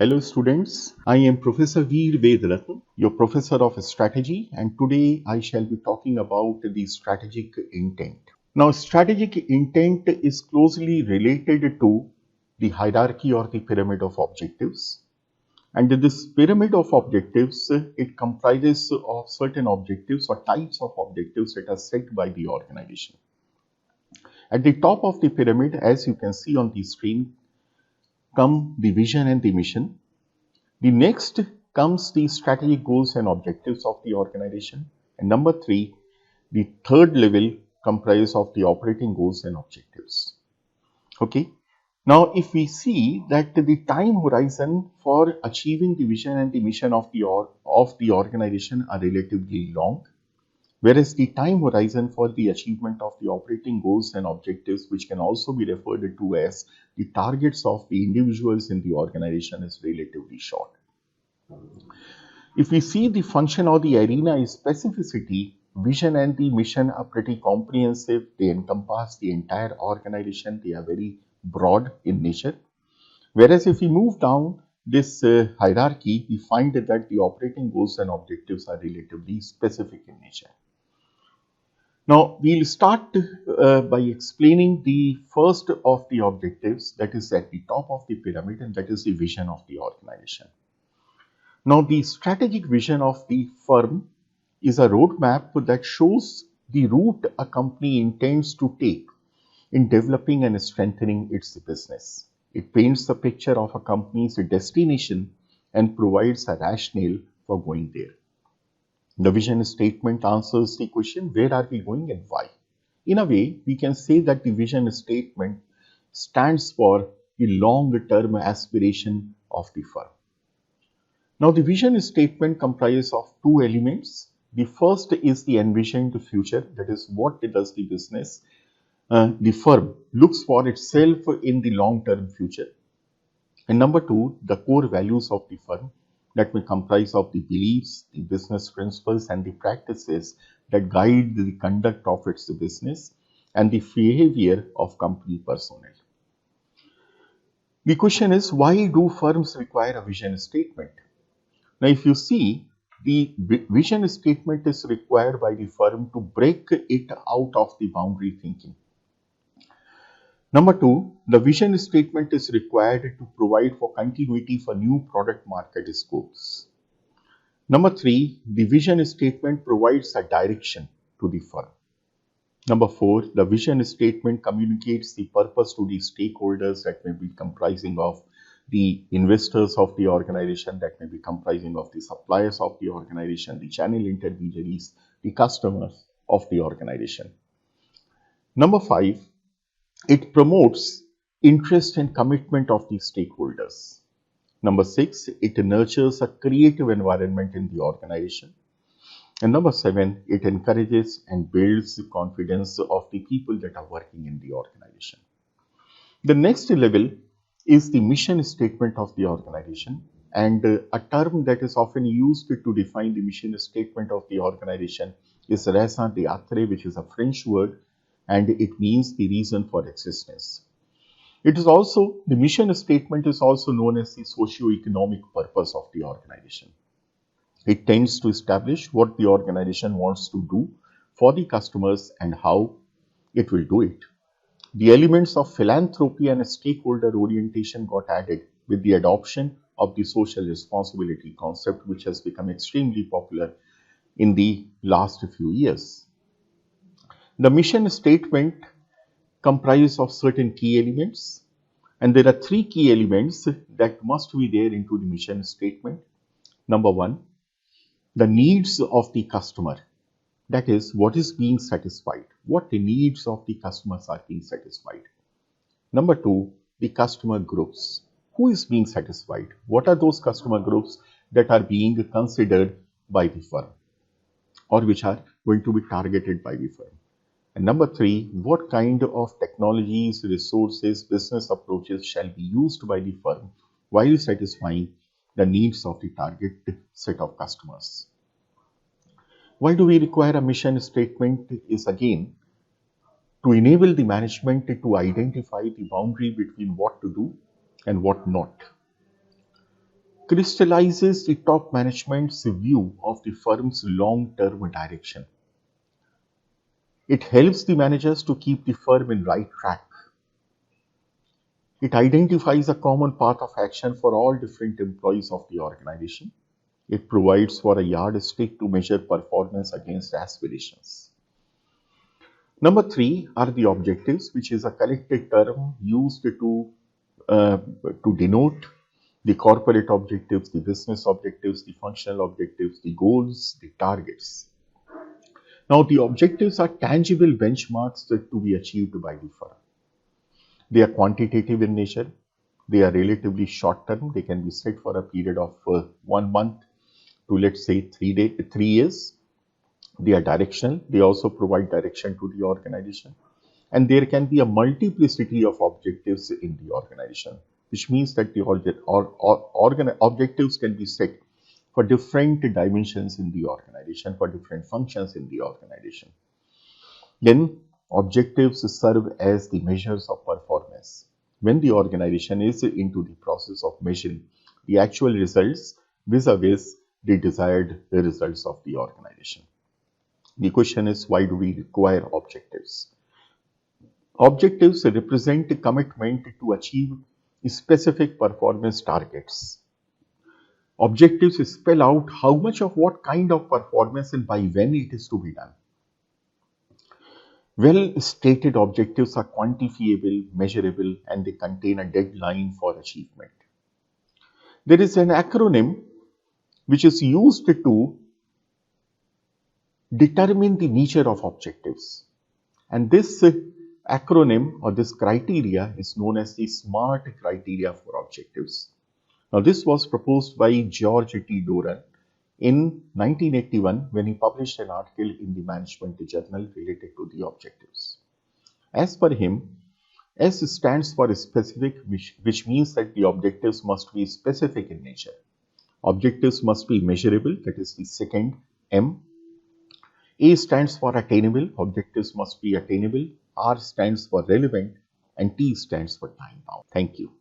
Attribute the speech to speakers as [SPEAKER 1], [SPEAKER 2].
[SPEAKER 1] Hello students, I am Professor Ratna, your Professor of Strategy, and today I shall be talking about the strategic intent. Now strategic intent is closely related to the hierarchy or the pyramid of objectives. And this pyramid of objectives, it comprises of certain objectives or types of objectives that are set by the organization. At the top of the pyramid, as you can see on the screen, come the vision and the mission. The next comes the strategic goals and objectives of the organization. And number three, the third level comprises of the operating goals and objectives. Okay. Now, if we see that the time horizon for achieving the vision and the mission of the organization are relatively long, whereas the time horizon for the achievement of the operating goals and objectives, which can also be referred to as the targets of the individuals in the organization, is relatively short. If we see the function or the arena is specificity, vision and the mission are pretty comprehensive. They encompass the entire organization. They are very broad in nature. Whereas if we move down this hierarchy, we find that the operating goals and objectives are relatively specific in nature. Now, we'll start by explaining the first of the objectives that is at the top of the pyramid, and that is the vision of the organization. Now, the strategic vision of the firm is a roadmap that shows the route a company intends to take in developing and strengthening its business. It paints the picture of a company's destination and provides a rationale for going there. The vision statement answers the question, where are we going and why? In a way, we can say that the vision statement stands for the long-term aspiration of the firm. Now, the vision statement comprises of two elements. The first is the envisioned future, that is, what does the business, the firm looks for itself in the long-term future. And number two, the core values of the firm, that may comprise of the beliefs, the business principles, and the practices that guide the conduct of its business and the behavior of company personnel. The question is, why do firms require a vision statement? Now, if you see, the vision statement is required by the firm to break it out of the boundary thinking. Number two, the vision statement is required to provide for continuity for new product market scopes. Number three, the vision statement provides a direction to the firm. Number four, the vision statement communicates the purpose to the stakeholders, that may be comprising of the investors of the organization, that may be comprising of the suppliers of the organization, the channel intermediaries, the customers of the organization. Number five, it promotes interest and commitment of the stakeholders. Number six, it nurtures a creative environment in the organization. And number seven, it encourages and builds the confidence of the people that are working in the organization. The next level is the mission statement of the organization, and a term that is often used to define the mission statement of the organization is raison d'être, which is a French word, and it means the reason for existence. It is also, the mission statement is also known as the socio-economic purpose of the organization. It tends to establish what the organization wants to do for the customers and how it will do it. The elements of philanthropy and stakeholder orientation got added with the adoption of the social responsibility concept, which has become extremely popular in the last few years. The mission statement comprises of certain key elements, and there are three key elements that must be there into the mission statement. Number one, the needs of the customer. That is, what is being satisfied, what the needs of the customers are being satisfied. Number two, the customer groups. Who is being satisfied? What are those customer groups that are being considered by the firm, or which are going to be targeted by the firm? And number three, what kind of technologies, resources, business approaches shall be used by the firm while satisfying the needs of the target set of customers? Why do we require a mission statement? Is again to enable the management to identify the boundary between what to do and what not. crystallizes the top management's view of the firm's long-term direction. It helps the managers to keep the firm in right track. It identifies a common path of action for all different employees of the organization. It provides for a yardstick to measure performance against aspirations. Number three are the objectives, which is a collected term used uh, to denote the corporate objectives, the business objectives, the functional objectives, the goals, the targets. Now, the objectives are tangible benchmarks that to be achieved by the firm. They are quantitative in nature. They are relatively short term. They can be set for a period of 1 month to, let's say, 3 years. They are directional. They also provide direction to the organization. And there can be a multiplicity of objectives in the organization, which means that the objectives can be set for different dimensions in the organization, for different functions in the organization. Then objectives serve as the measures of performance. When the organization is into the process of measuring the actual results vis-a-vis the desired results of the organization. The question is, why do we require objectives? Objectives represent a commitment to achieve specific performance targets. Objectives spell out how much of what kind of performance and by when it is to be done. Well-stated objectives are quantifiable, measurable, and they contain a deadline for achievement. There is an acronym which is used to determine the nature of objectives. And this acronym or this criteria is known as the SMART criteria for objectives. Now, this was proposed by George T. Doran in 1981 when he published an article in the Management Journal related to the objectives. As per him, S stands for specific, which means that the objectives must be specific in nature. Objectives must be measurable, that is the second M. A stands for attainable, objectives must be attainable. R stands for relevant, and T stands for time bound. Thank you.